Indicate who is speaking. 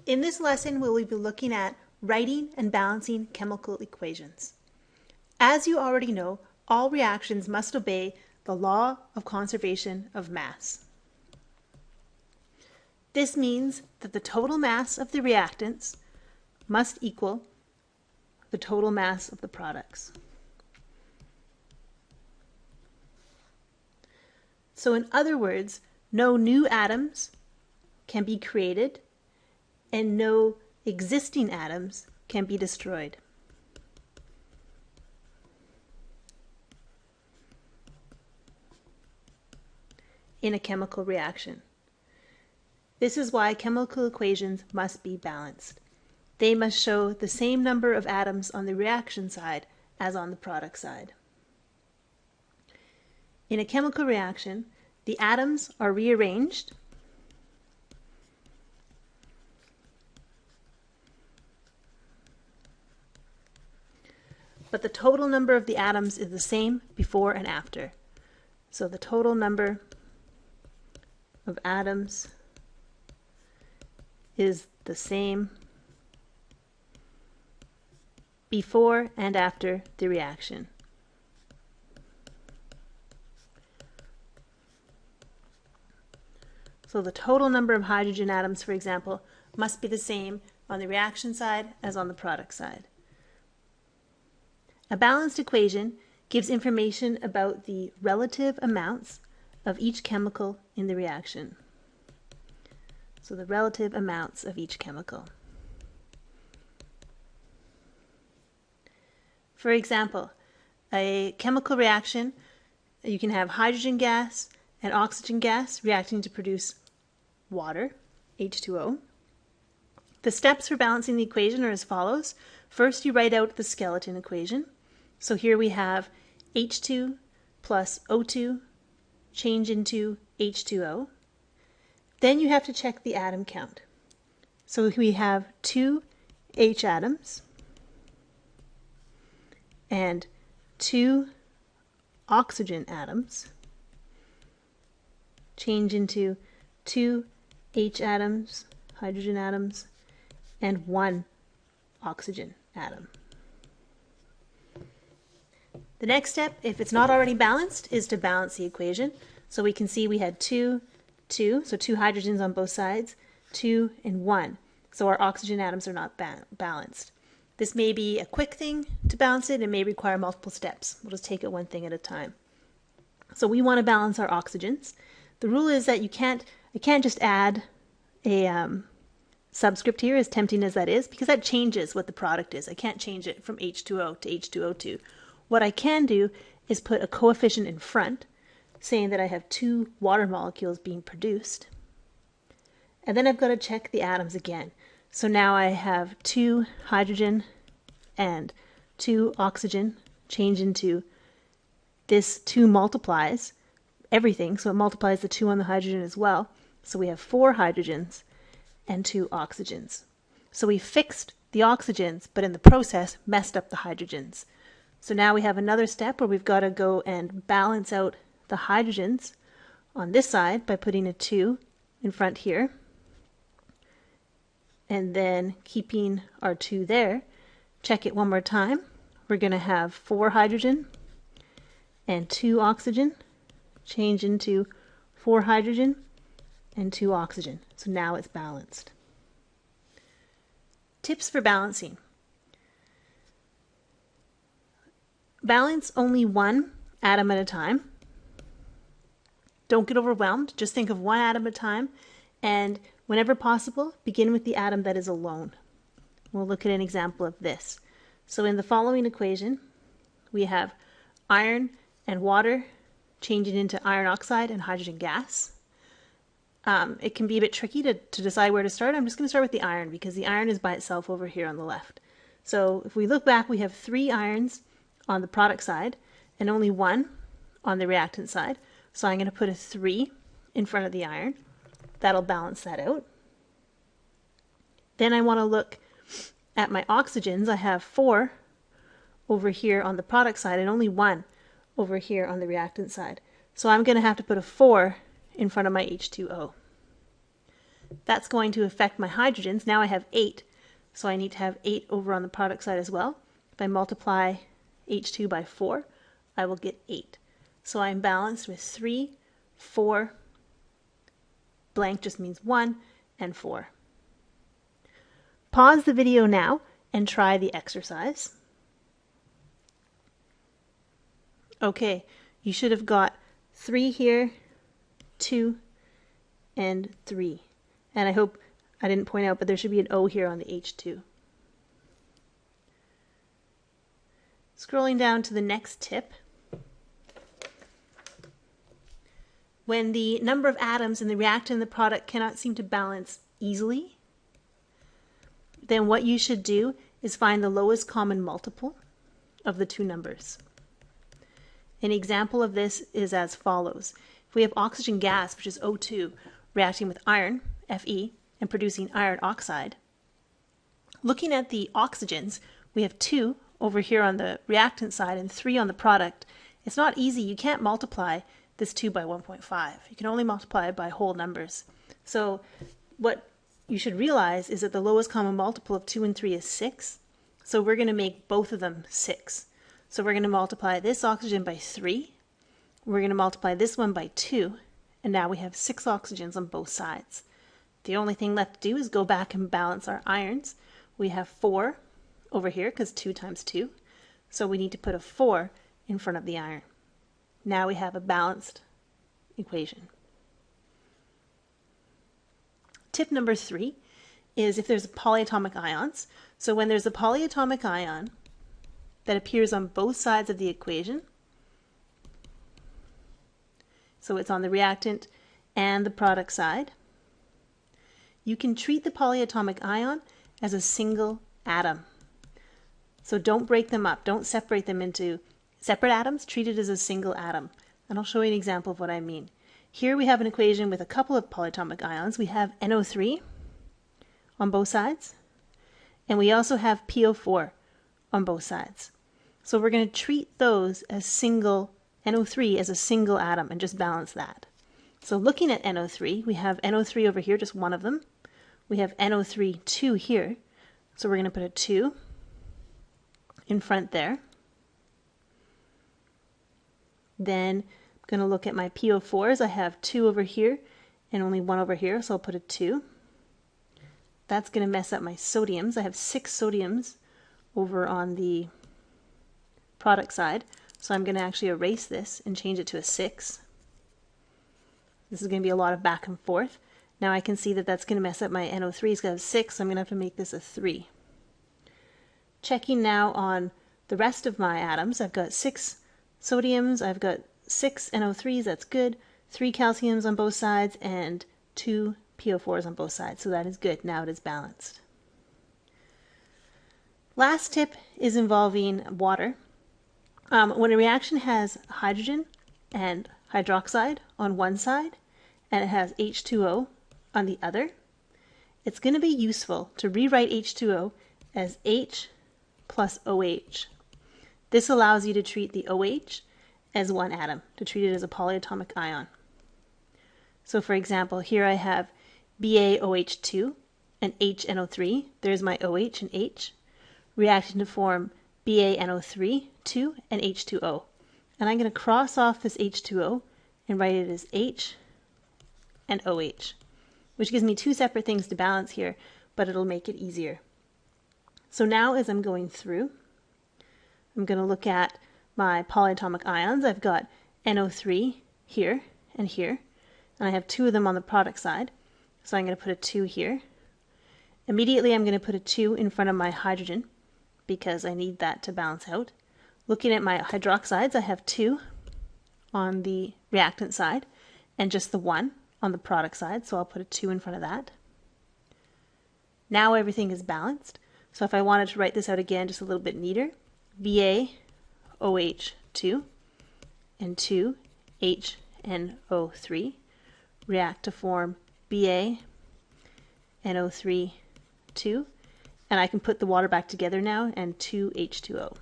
Speaker 1: In this lesson, we will be looking at writing and balancing chemical equations. As you already know, all reactions must obey the law of conservation of mass. This means that the total mass of the reactants must equal the total mass of the products. So in other words, no new atoms can be created and no existing atoms can be destroyed. In a chemical reaction. This is why chemical equations must be balanced. They must show the same number of atoms on the reaction side as on the product side. In a chemical reaction, the atoms are rearranged but the total number of the atoms is the same before and after. So the total number of atoms is the same before and after the reaction. So the total number of hydrogen atoms, for example, must be the same on the reaction side as on the product side. A balanced equation gives information about the relative amounts of each chemical in the reaction. So the relative amounts of each chemical. For example, a chemical reaction, you can have hydrogen gas and oxygen gas reacting to produce water, H2O. The steps for balancing the equation are as follows. First, you write out the skeleton equation. So here we have H2 plus O2 change into H2O. Then you have to check the atom count. So we have 2 H atoms and 2 oxygen atoms change into 2 H atoms, hydrogen atoms, and 1 oxygen atom. The next step, if it's not already balanced, is to balance the equation. So we can see we had 2, 2, so 2 hydrogens on both sides, 2 and 1. So our oxygen atoms are not balanced. This may be a quick thing to balance it. It may require multiple steps. We'll just take it one thing at a time. So we want to balance our oxygens. The rule is that I can't just add a subscript here, as tempting as that is, because that changes what the product is. I can't change it from H2O to H2O2. What I can do is put a coefficient in front, saying that I have 2 water molecules being produced. And then I've got to check the atoms again. So now I have 2 hydrogen and 2 oxygen change into this 2 multiplies everything, so it multiplies the 2 on the hydrogen as well. So we have 4 hydrogens and 2 oxygens. So we fixed the oxygens, but in the process messed up the hydrogens. So now we have another step where we've got to go and balance out the hydrogens on this side by putting a 2 in front here. And then keeping our 2 there. Check it one more time. We're going to have 4 hydrogen and 2 oxygen change into 4 hydrogen and 2 oxygen. So now it's balanced. Tips for balancing. Balance only 1 atom at a time. Don't get overwhelmed. Just think of 1 atom at a time, and whenever possible, begin with the atom that is alone. We'll look at an example of this. So in the following equation, we have iron and water changing into iron oxide and hydrogen gas. It can be a bit tricky to decide where to start. I'm just going to start with the iron because the iron is by itself over here on the left. So if we look back, we have 3 irons on the product side and only 1 on the reactant side. So I'm going to put a 3 in front of the iron. That'll balance that out. Then I want to look at my oxygens. I have 4 over here on the product side and only 1 over here on the reactant side. So I'm going to have to put a 4 in front of my H2O. That's going to affect my hydrogens. Now I have 8, so I need to have 8 over on the product side as well. If I multiply H2 by 4, I will get 8. So I'm balanced with 3, 4, blank just means 1, and 4. Pause the video now and try the exercise. Okay, you should have got 3 here, 2, and 3. And I hope I didn't point out, but there should be an O here on the H2. Scrolling down to the next tip. When the number of atoms in the reactant and the product cannot seem to balance easily, then what you should do is find the lowest common multiple of the two numbers. An example of this is as follows. If we have oxygen gas, which is O2, reacting with iron, Fe, and producing iron oxide, looking at the oxygens, we have 2 over here on the reactant side and 3 on the product. It's not easy. You can't multiply this 2 by 1.5. You can only multiply it by whole numbers. So what you should realize is that the lowest common multiple of 2 and 3 is 6. So we're going to make both of them 6. So we're going to multiply this oxygen by 3. We're going to multiply this one by 2. And now we have 6 oxygens on both sides. The only thing left to do is go back and balance our irons. We have 4 over here because 2 times 2. So we need to put a 4 in front of the iron. Now we have a balanced equation. Tip number 3 is if there's polyatomic ions. So when there's a polyatomic ion that appears on both sides of the equation, so it's on the reactant and the product side, you can treat the polyatomic ion as a single atom. So don't break them up. Don't separate them into separate atoms. Treat it as a single atom. And I'll show you an example of what I mean. Here we have an equation with a couple of polyatomic ions. We have NO3 on both sides, and we also have PO4 on both sides. So we're going to treat those as single, NO3 as a single atom, and just balance that. So looking at NO3, we have NO3 over here, just one of them. We have NO3 2 here, so we're going to put a 2 in front there. Then I'm going to look at my PO4s. I have 2 over here and only 1 over here, so I'll put a 2. That's going to mess up my sodiums. I have 6 sodiums over on the product side, so I'm going to actually erase this and change it to a 6. This is going to be a lot of back and forth. Now I can see that that's going to mess up my NO3. It's going to have 6, so I'm going to have to make this a 3. Checking now on the rest of my atoms, I've got 6 sodiums, I've got 6 NO3s, that's good, 3 calciums on both sides, and 2 PO4s on both sides, so that is good. Now it is balanced. Last tip is involving water. When a reaction has hydrogen and hydroxide on one side, and it has H2O on the other, it's going to be useful to rewrite H2O as H plus OH. This allows you to treat the OH as one atom, to treat it as a polyatomic ion. So for example, here I have BaOH2 and HNO3. There's my OH and H, reacting to form BaNO3, 2, and H2O. And I'm going to cross off this H2O and write it as H and OH, which gives me 2 separate things to balance here, but it'll make it easier. So now as I'm going through, I'm going to look at my polyatomic ions. I've got NO3 here and here, and I have 2 of them on the product side, so I'm going to put a 2 here. Immediately I'm going to put a 2 in front of my hydrogen because I need that to balance out. Looking at my hydroxides, I have 2 on the reactant side and just the 1 on the product side, so I'll put a 2 in front of that. Now everything is balanced, so if I wanted to write this out again just a little bit neater, BaOH2 and 2HNO3 react to form BaNO3, 2, and I can put the water back together now, and 2H2O.